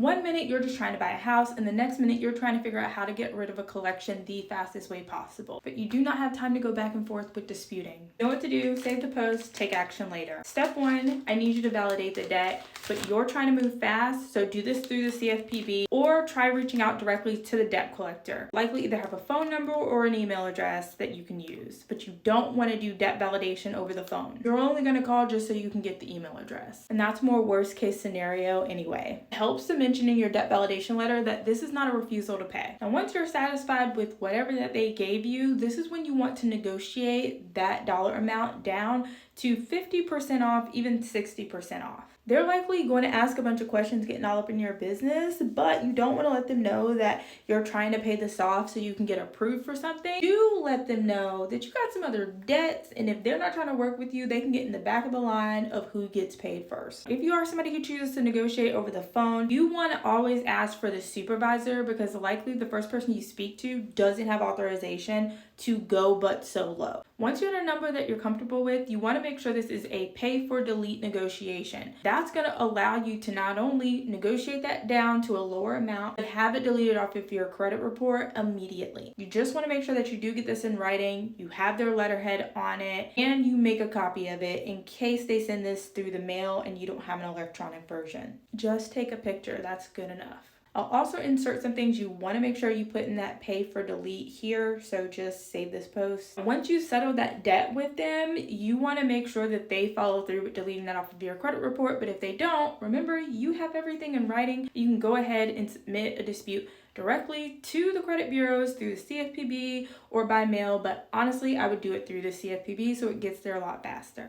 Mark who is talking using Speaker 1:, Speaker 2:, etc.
Speaker 1: One minute you're just trying to buy a house, and the next minute you're trying to figure out how to get rid of a collection the fastest way possible. But you do not have time to go back and forth with disputing. Know what to do, save the post, take action later. Step 1, I need you to validate the debt, but you're trying to move fast, so do this through the CFPB or try reaching out directly to the debt collector. Likely either have a phone number or an email address that you can use, but you don't want to do debt validation over the phone. You're only going to call just so you can get the email address. And that's more worst case scenario anyway. It helps to mention in your debt validation letter that this is not a refusal to pay. And once you're satisfied with whatever that they gave you, this is when you want to negotiate that dollar amount down to 50% off, even 60% off. They're likely going to ask a bunch of questions getting all up in your business, but you don't want to let them know that you're trying to pay this off so you can get approved for something. Do let them know that you got some other debts, and if they're not trying to work with you, they can get in the back of the line of who gets paid first. If you are somebody who chooses to negotiate over the phone, you want to always ask for the supervisor, because likely the first person you speak to doesn't have authorization to go but so low. Once you're at a number that you're comfortable with, you want to make sure this is a pay for delete negotiation. That's going to allow you to not only negotiate that down to a lower amount, but have it deleted off of your credit report immediately. You just want to make sure that you do get this in writing, you have their letterhead on it, and you make a copy of it in case they send this through the mail and you don't have an electronic version. Just take a picture, that's good enough. I'll also insert some things you want to make sure you put in that pay for delete here, so just save this post. Once you settle that debt with them, you want to make sure that they follow through with deleting that off of your credit report, but if they don't, remember you have everything in writing. You can go ahead and submit a dispute directly to the credit bureaus through the CFPB or by mail, but honestly I would do it through the CFPB so it gets there a lot faster.